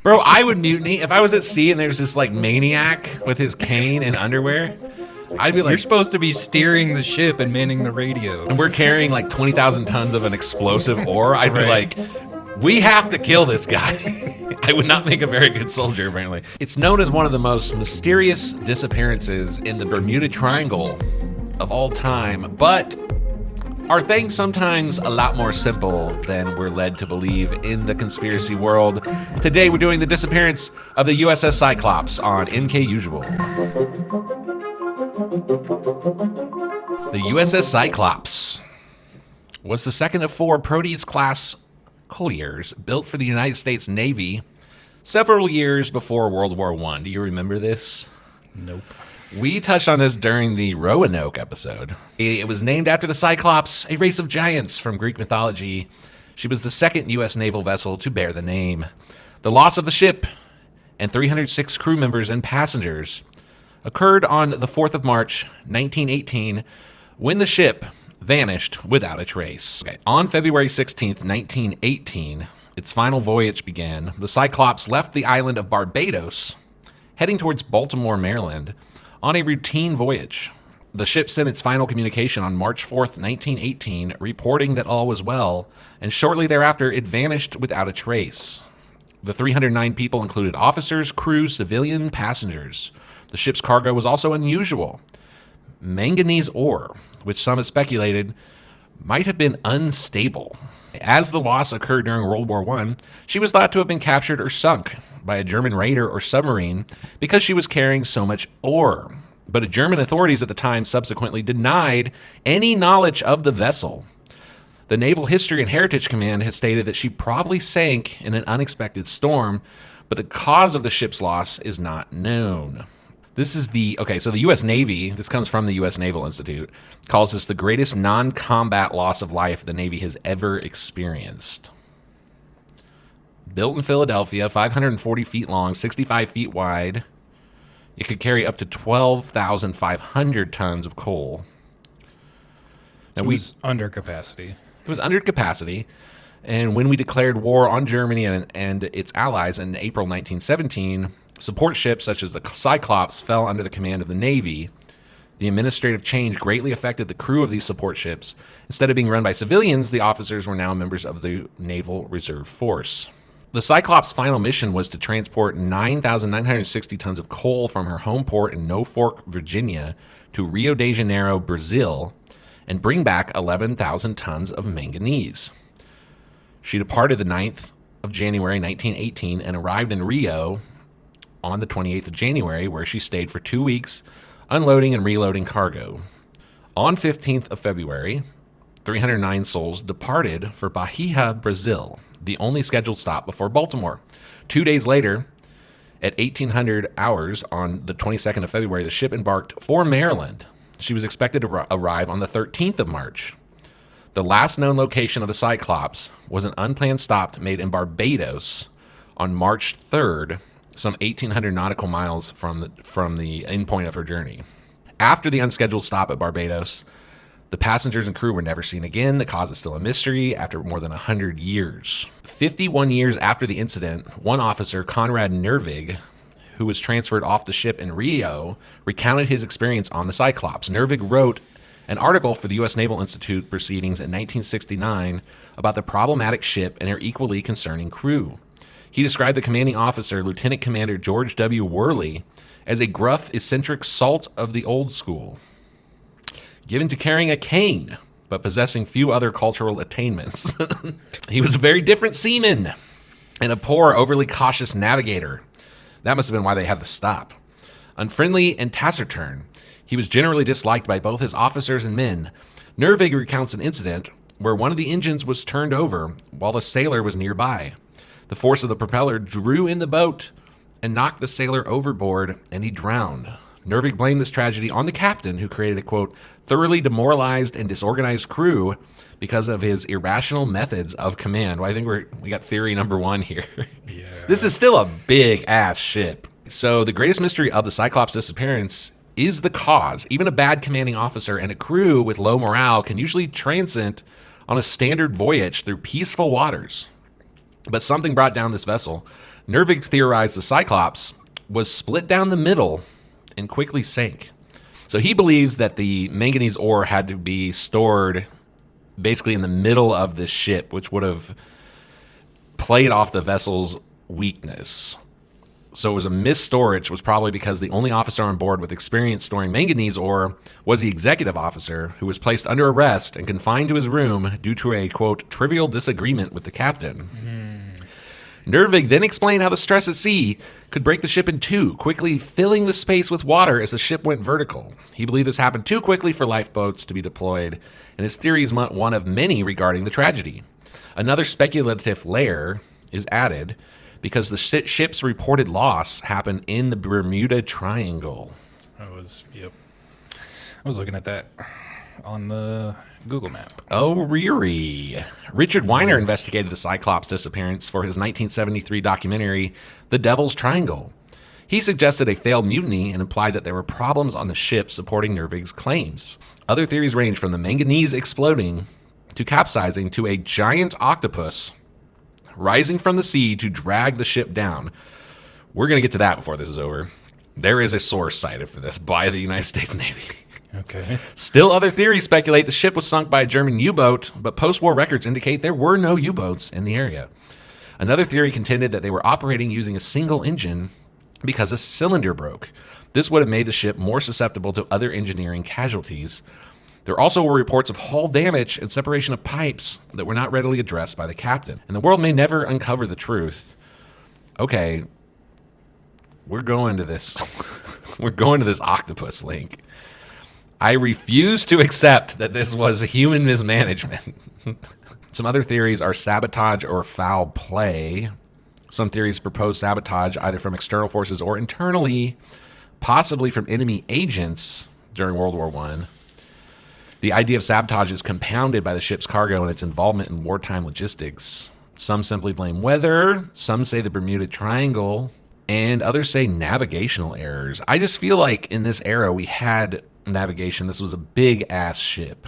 Bro, I would mutiny. If I was at sea and there's this like maniac with his cane and underwear, I'd be You're like, supposed to be steering the ship and manning the radio. and we're carrying like 20,000 tons of an explosive ore, I'd be Right. like, we have to kill this guy. I would not make a very good soldier, apparently. It's known as one of the most mysterious disappearances in the Bermuda Triangle of all time, but are things sometimes a lot more simple than we're led to believe in the conspiracy world? Today, we're doing the disappearance of the USS Cyclops on MKUSUAL. The USS Cyclops was the second of four Proteus-class colliers built for the United States Navy several years before World War I. Do you remember this? Nope. We touched on this during the Roanoke episode. It was named after the Cyclops, a race of giants from Greek mythology. She was the second U.S. naval vessel to bear the name. The loss of the ship and 306 crew members and passengers occurred on the 4th of March, 1918, when the ship vanished without a trace. On February 16th, 1918, its final voyage began. The Cyclops left the island of Barbados, heading towards Baltimore, Maryland, on a routine voyage. The ship sent its final communication on March 4th, 1918, reporting that all was well, and shortly thereafter it vanished without a trace. The 309 people included officers, crew, civilian, passengers. The ship's cargo was also unusual. Manganese ore, which some have speculated might have been unstable. As the loss occurred during World War I, she was thought to have been captured or sunk by a German raider or submarine because she was carrying so much ore. But German authorities at the time subsequently denied any knowledge of the vessel. The Naval History and Heritage Command has stated that she probably sank in an unexpected storm, but the cause of the ship's loss is not known. This is so the U.S. Navy, this comes from the U.S. Naval Institute, calls this the greatest non-combat loss of life the Navy has ever experienced. Built in Philadelphia, 540 feet long, 65 feet wide, it could carry up to 12,500 tons of coal. Now, It was under capacity. It was under capacity, and when we declared war on Germany and its allies in April 1917, support ships such as the Cyclops fell under the command of the Navy. The administrative change greatly affected the crew of these support ships. Instead of being run by civilians, the officers were now members of the Naval Reserve Force. The Cyclops' final mission was to transport 9,960 tons of coal from her home port in Norfolk, Virginia, to Rio de Janeiro, Brazil, and bring back 11,000 tons of manganese. She departed the 9th of January 1918 and arrived in Rio on the 28th of January, where she stayed for 2 weeks, unloading and reloading cargo. On 15th of February, 309 souls departed for Bahia, Brazil, the only scheduled stop before Baltimore. 2 days later, at 1800 hours on the 22nd of February, the ship embarked for Maryland. She was expected to arrive on the 13th of March. The last known location of the Cyclops was an unplanned stop made in Barbados on March 3rd, some 1,800 nautical miles from the end point of her journey. After the unscheduled stop at Barbados, the passengers and crew were never seen again. The cause is still a mystery after more than 100 years. 51 years after the incident, one officer, Conrad Nervig, who was transferred off the ship in Rio, recounted his experience on the Cyclops. Nervig wrote an article for the U.S. Naval Institute Proceedings in 1969 about the problematic ship and her equally concerning crew. He described the commanding officer, Lieutenant Commander George W. Worley, as a gruff, eccentric salt of the old school, given to carrying a cane, but possessing few other cultural attainments. He was a very different seaman and a poor, overly cautious navigator. That must have been why they had to stop. Unfriendly and taciturn, he was generally disliked by both his officers and men. Nervig recounts an incident where one of the engines was turned over while a sailor was nearby. The force of the propeller drew in the boat and knocked the sailor overboard, and he drowned. Nervig blamed this tragedy on the captain, who created a, quote, thoroughly demoralized and disorganized crew because of his irrational methods of command. Well, I think we got theory number one here. Yeah. This is still a big-ass ship. So the greatest mystery of the Cyclops' disappearance is the cause. Even a bad commanding officer and a crew with low morale can usually transcend on a standard voyage through peaceful waters. But something brought down this vessel. Nervig theorized the Cyclops was split down the middle and quickly sank. So he believes that the manganese ore had to be stored basically in the middle of this ship, which would have played off the vessel's weakness. So it was a misstorage, was probably because the only officer on board with experience storing manganese ore was the executive officer, who was placed under arrest and confined to his room due to a, quote, trivial disagreement with the captain. Nervig then explained how the stress at sea could break the ship in two, quickly filling the space with water as the ship went vertical. He believed this happened too quickly for lifeboats to be deployed, and his theory is one of many regarding the tragedy. Another speculative layer is added because the ship's reported loss happened in the Bermuda Triangle. I was looking at that on the Google map. Oh, Riri. Richard Weiner investigated the Cyclops disappearance for his 1973 documentary, The Devil's Triangle. He suggested a failed mutiny and implied that there were problems on the ship supporting Nervig's claims. Other theories range from the manganese exploding to capsizing to a giant octopus rising from the sea to drag the ship down. We're going to get to that before this is over. There is a source cited for this by the United States Navy. Okay. Still, other theories speculate the ship was sunk by a German U-boat, but post-war records indicate there were no U-boats in the area. Another theory contended that they were operating using a single engine because a cylinder broke. This would have made the ship more susceptible to other engineering casualties. There also were reports of hull damage and separation of pipes that were not readily addressed by the captain, and the world may never uncover the truth. Okay, we're going to this. We're going to this octopus link. I refuse to accept that this was human mismanagement. Some other theories are sabotage or foul play. Some theories propose sabotage either from external forces or internally, possibly from enemy agents during World War I. The idea of sabotage is compounded by the ship's cargo and its involvement in wartime logistics. Some simply blame weather, some say the Bermuda Triangle, and others say navigational errors. I just feel like in this era we had navigation. This was a big-ass ship.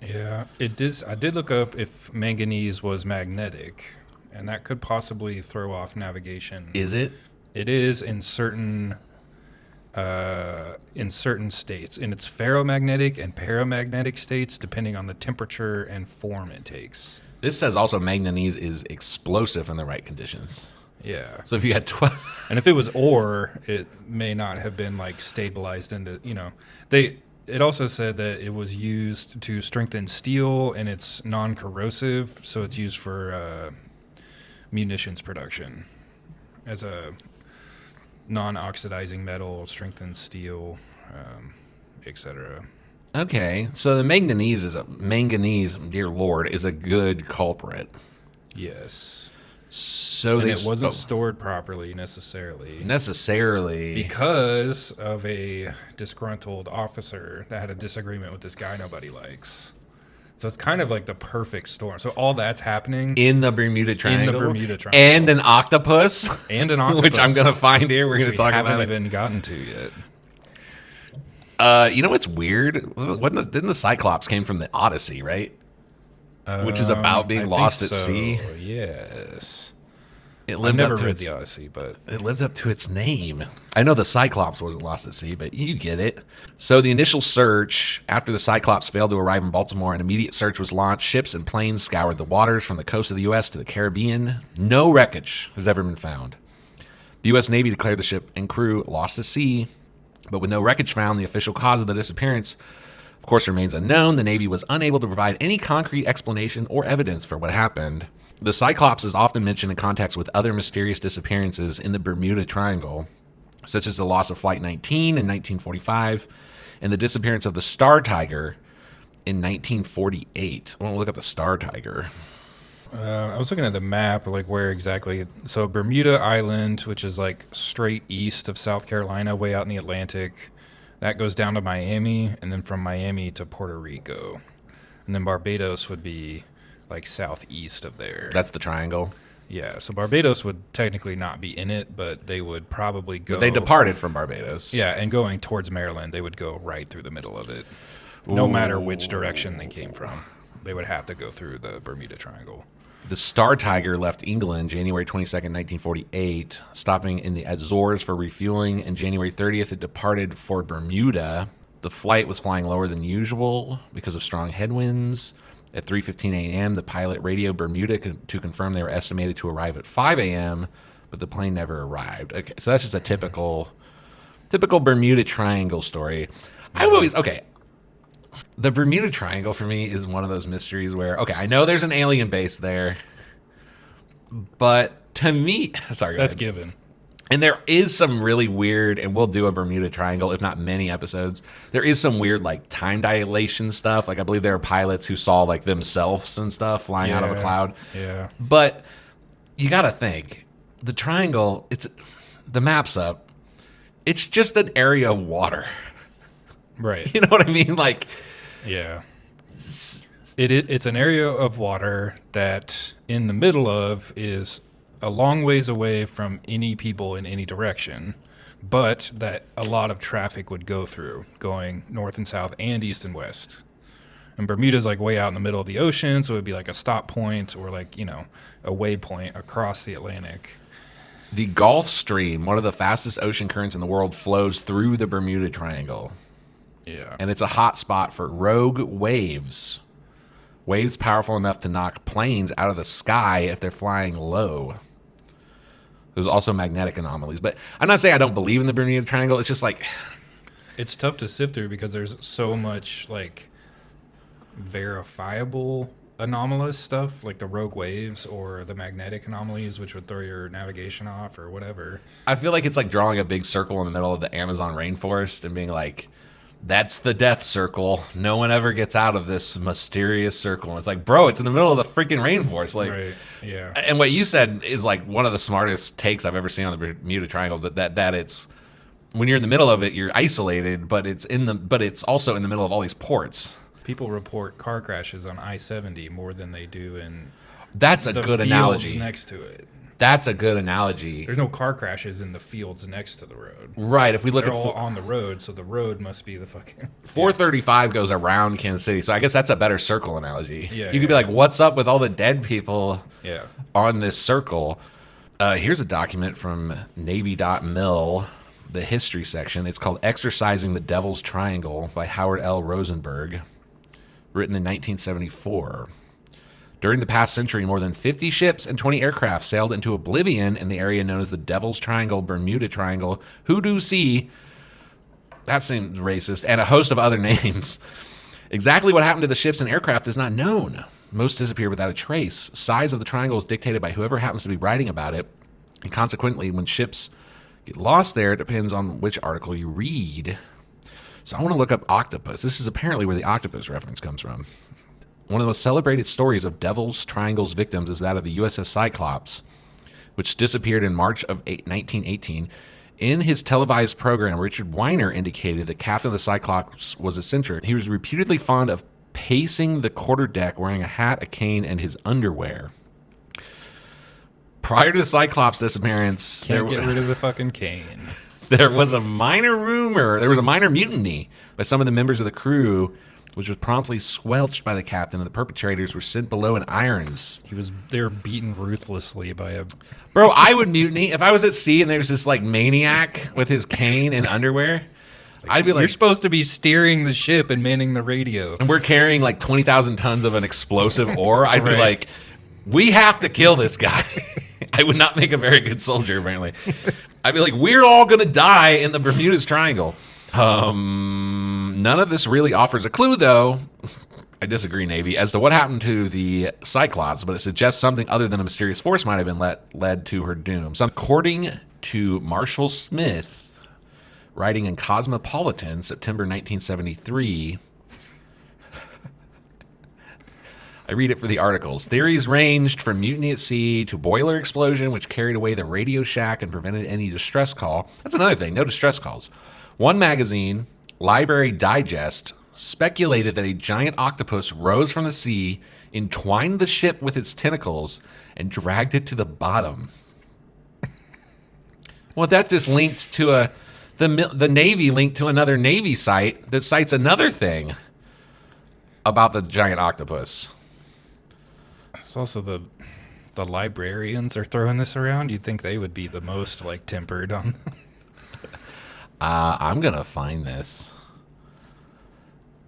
Yeah, it is. I did look up if manganese was magnetic, and that could possibly throw off navigation. Is it? It is in certain states. In its ferromagnetic and paramagnetic states, depending on the temperature and form it takes. This says also manganese is explosive in the right conditions. Yeah. So if you had 12... And if it was ore, it may not have been like stabilized into, it also said that it was used to strengthen steel and it's non-corrosive, so it's used for munitions production as a non-oxidizing metal, strengthened steel, etc. Okay, so the manganese, dear Lord, is a good culprit. Yes. So and it wasn't stored properly necessarily because of a disgruntled officer that had a disagreement with this guy nobody likes. So it's kind of like the perfect storm. So all that's happening in the Bermuda Triangle. And an octopus. Which I'm going to find here. We're going to talk about it. Haven't even gotten to yet. You know what's weird? Didn't the Cyclops came from the Odyssey, right? Which is about being lost at sea. Yes. It lived I've never up to read its, the Odyssey, but it lives up to its name. I know the Cyclops wasn't lost at sea, but you get it. So the initial search after the Cyclops failed to arrive in Baltimore, an immediate search was launched. Ships and planes scoured the waters from the coast of the U.S. to the Caribbean. No wreckage has ever been found. The U.S. Navy declared the ship and crew lost at sea, but with no wreckage found, the official cause of the disappearance, of course, remains unknown. The Navy was unable to provide any concrete explanation or evidence for what happened. The Cyclops is often mentioned in context with other mysterious disappearances in the Bermuda Triangle, such as the loss of Flight 19 in 1945 and the disappearance of the Star Tiger in 1948. I want to look up the Star Tiger. I was looking at the map, like where exactly. So Bermuda Island, which is like straight east of South Carolina, way out in the Atlantic. That goes down to Miami, and then from Miami to Puerto Rico. And then Barbados would be like southeast of there. That's the triangle? Yeah, so Barbados would technically not be in it, but they would probably go... But they departed from Barbados. Yeah, and going towards Maryland, they would go right through the middle of it. No matter which direction they came from. They would have to go through the Bermuda Triangle. The Star Tiger left England January 22nd, 1948, stopping in the Azores for refueling, and January 30th it departed for Bermuda. The flight was flying lower than usual because of strong headwinds. At 3:15 a.m., the pilot radioed Bermuda to confirm they were estimated to arrive at 5 a.m., but the plane never arrived. Okay, so that's just a typical Bermuda Triangle story. The Bermuda Triangle for me is one of those mysteries where, okay, I know there's an alien base there, but to me, sorry, That's given. And there is some really weird, and we'll do a Bermuda Triangle, if not many episodes. There is some weird, like, time dilation stuff. Like, I believe there are pilots who saw, like, themselves and stuff flying out of a cloud. Yeah. But you got to think, the triangle, the map's up. It's just an area of water. Right. You know what I mean? Like, yeah. It's an area of water that in the middle of is a long ways away from any people in any direction, but that a lot of traffic would go through, going north and south and east and west. And Bermuda's like way out in the middle of the ocean, so it'd be like a stop point or like, a waypoint across the Atlantic. The Gulf Stream, one of the fastest ocean currents in the world, flows through the Bermuda Triangle. Yeah. And it's a hot spot for rogue waves. Waves powerful enough to knock planes out of the sky if they're flying low. There's also magnetic anomalies. But I'm not saying I don't believe in the Bermuda Triangle. It's just like... It's tough to sift through because there's so much, like, verifiable anomalous stuff, like the rogue waves or the magnetic anomalies, which would throw your navigation off or whatever. I feel like it's like drawing a big circle in the middle of the Amazon rainforest and being like... That's the death circle. No one ever gets out of this mysterious circle. And it's like, bro, it's in the middle of the freaking rainforest. Like, right. Yeah. And what you said is like one of the smartest takes I've ever seen on the Bermuda Triangle. But that it's when you're in the middle of it, you're isolated, but it's also in the middle of all these ports. People report car crashes on I-70 more than they do in. That's a the good fields analogy. Next to it. That's a good analogy. There's no car crashes in the fields next to the road. Right. If we look They're at all on the road, so the road must be the fucking 435 goes around Kansas City, so I guess that's a better circle analogy. Yeah, you could be like, "What's up with all the dead people on this circle?" Here's a document from Navy.mil, the history section. It's called "Exercising the Devil's Triangle" by Howard L. Rosenberg, written in 1974. During the past century, more than 50 ships and 20 aircraft sailed into oblivion in the area known as the Devil's Triangle, Bermuda Triangle, Hoodoo Sea, that seems racist, and a host of other names. Exactly what happened to the ships and aircraft is not known. Most disappeared without a trace. Size of the triangle is dictated by whoever happens to be writing about it, and consequently, when ships get lost there, it depends on which article you read. So I want to look up octopus. This is apparently where the octopus reference comes from. One of the most celebrated stories of Devil's Triangle's victims is that of the USS Cyclops, which disappeared in March of 1918. In his televised program, Richard Weiner indicated that Captain of the Cyclops was eccentric. He was reputedly fond of pacing the quarterdeck wearing a hat, a cane, and his underwear. Prior to the Cyclops disappearance... Can't get rid of the fucking cane. There was a minor mutiny by some of the members of the crew, which was promptly squelched by the captain, and the perpetrators were sent below in irons. They were beaten ruthlessly by a... Bro, I would mutiny. If I was at sea and there's this, like, maniac with his cane and underwear, I'd be like... You're supposed to be steering the ship and manning the radio. And we're carrying, like, 20,000 tons of an explosive ore. I'd be like, we have to kill this guy. I would not make a very good soldier, apparently. I'd be like, we're all going to die in the Bermuda's Triangle. None of this really offers a clue, though. I disagree, Navy, as to what happened to the Cyclops, but it suggests something other than a mysterious force might have been led to her doom. So, according to Marshall Smith, writing in Cosmopolitan, September 1973, I read it for the articles. Theories ranged from mutiny at sea to boiler explosion, which carried away the Radio Shack and prevented any distress call. That's another thing, no distress calls. One magazine, Library Digest, speculated that a giant octopus rose from the sea, entwined the ship with its tentacles, and dragged it to the bottom. Well, that just linked to the Navy linked to another Navy site that cites another thing about the giant octopus. It's also the librarians are throwing this around. You'd think they would be the most like tempered on. I'm going to find this.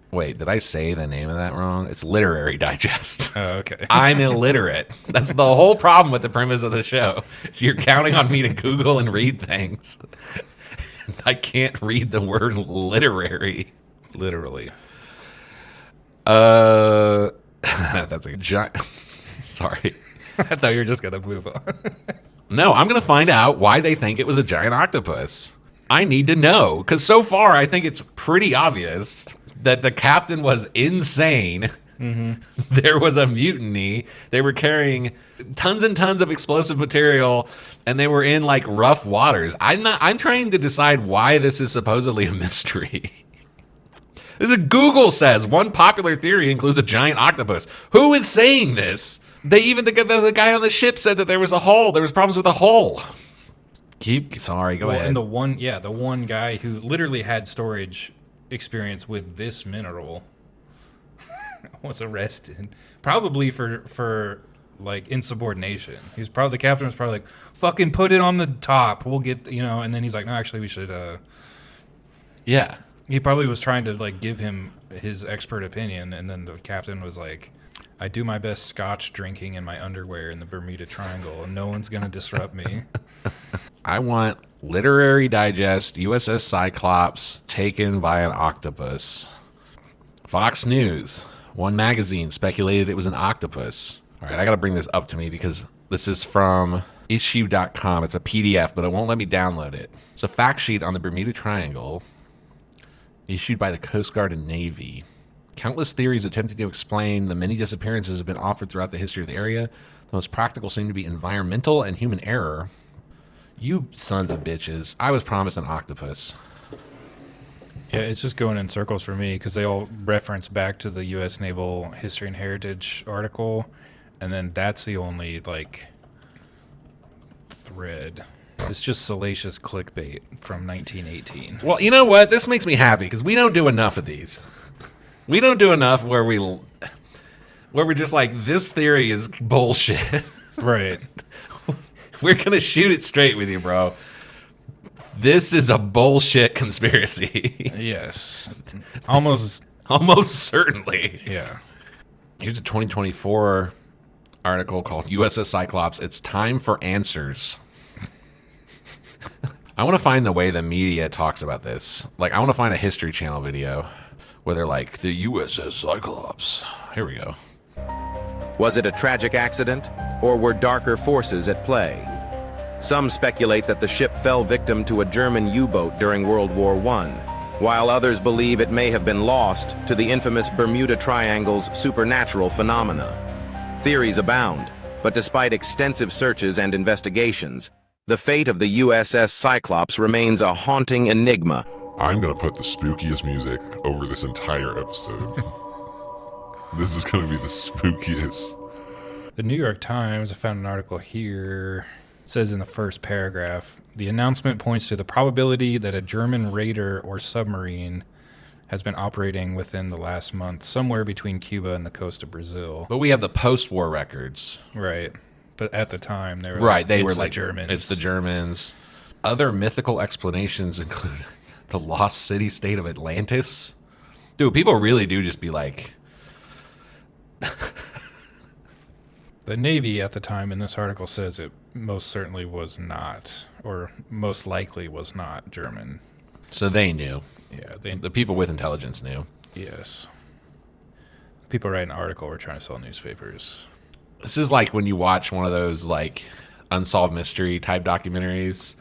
Wait, did I say the name of that wrong? It's Literary Digest. Oh, okay. I'm illiterate. That's the whole problem with the premise of the show. You're counting on me to Google and read things. I can't read the word literary. Literally. That's a giant. Sorry. I thought you were just gonna move on. No, I'm going to find out why they think it was a giant octopus. I need to know, because so far I think it's pretty obvious that the captain was insane. Mm-hmm. There was a mutiny. They were carrying tons and tons of explosive material, and they were in like rough waters. I'm trying to decide why this is supposedly a mystery. This is Google says one popular theory includes a giant octopus. Who is saying this? They even the guy on the ship said that there was a hull. There was problems with the hull. Sorry, go ahead. And the one guy who literally had storage experience with this mineral was arrested, probably for like insubordination. The captain was probably like, "Fucking put it on the top. We'll get," and then he's like, "No, actually, we should." Yeah, he probably was trying to like give him his expert opinion, and then the captain was like, "I do my best scotch drinking in my underwear in the Bermuda Triangle, and no one's gonna disrupt me." I want Literary Digest, USS Cyclops taken by an octopus. Fox News, one magazine speculated it was an octopus. All right, I got to bring this up to me because this is from issue.com. It's a PDF, but it won't let me download it. It's a fact sheet on the Bermuda Triangle issued by the Coast Guard and Navy. Countless theories attempting to explain the many disappearances have been offered throughout the history of the area. The most practical seem to be environmental and human error. You sons of bitches. I was promised an octopus. Yeah, it's just going in circles for me because they all reference back to the U.S. Naval History and Heritage article, and then that's the only, like, thread. It's just salacious clickbait from 1918. Well, you know what? This makes me happy because we don't do enough of these. We don't do enough where we're just like, this theory is bullshit. Right. We're going to shoot it straight with you, bro. This is a bullshit conspiracy. Yes. Almost certainly. Yeah. Here's a 2024 article called USS Cyclops. It's time for answers. I want to find the way the media talks about this. Like, I want to find a History Channel video where they're like, the USS Cyclops. Here we go. Was it a tragic accident, or were darker forces at play? Some speculate that the ship fell victim to a German U-boat during World War I, while others believe it may have been lost to the infamous Bermuda Triangle's supernatural phenomena. Theories abound, but despite extensive searches and investigations, the fate of the USS Cyclops remains a haunting enigma. I'm gonna put the spookiest music over this entire episode. This is gonna be the spookiest. The New York Times, I found an article here, says in the first paragraph, the announcement points to the probability that a German raider or submarine has been operating within the last month, somewhere between Cuba and the coast of Brazil. But we have the post-war records. Right. But at the time, they were right. Like, they were the like Germans. It's the Germans. Other mythical explanations include the lost city-state of Atlantis. Dude, people really do just be like... The Navy at the time in this article says it most certainly was not, or most likely was not German. So they knew. Yeah. The people with intelligence knew. Yes. People writing an article were trying to sell newspapers. This is like when you watch one of those like unsolved mystery type documentaries,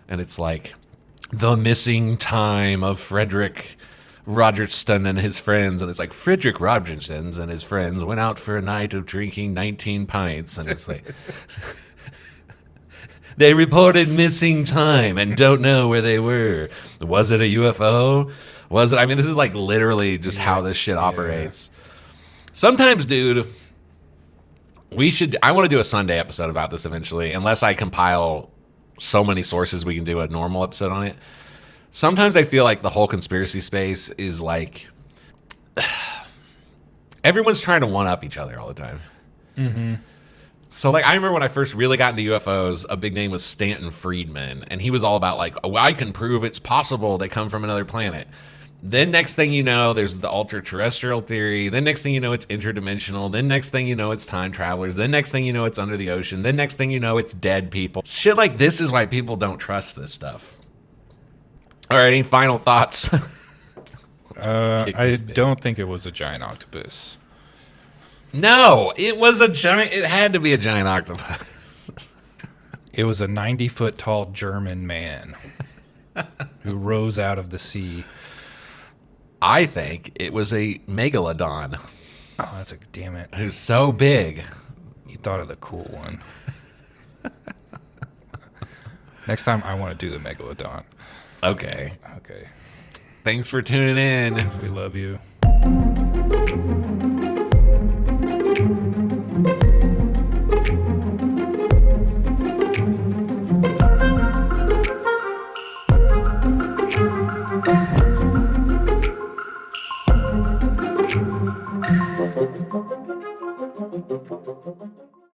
and it's like the missing time of Frederick Rogerson and his friends, and it's like Frederick Rogerson and his friends went out for a night of drinking 19 pints, and it's like they reported missing time and don't know where they were. Was it a UFO? Was it? I mean, this is like literally just how this shit operates. Sometimes, dude, I want to do a Sunday episode about this eventually, unless I compile so many sources we can do a normal episode on it. Sometimes I feel like the whole conspiracy space is like everyone's trying to one-up each other all the time. So, like, I remember when I first really got into UFOs, a big name was Stanton Friedman, and he was all about, like, oh, I can prove it's possible they come from another planet. Then next thing you know, there's the ultra-terrestrial theory. Then next thing you know, it's interdimensional. Then next thing you know, it's time travelers. Then next thing you know, it's under the ocean. Then next thing you know, it's dead people. Shit like this is why people don't trust this stuff. All right, any final thoughts? I don't think it was a giant octopus. No, it was a giant. It had to be a giant octopus. It was a 90-foot tall German man who rose out of the sea. I think it was a megalodon. Oh, that's a damn it. Who's so big. You thought of the cool one. Next time, I want to do the megalodon. Okay. Okay. Thanks for tuning in. We love you.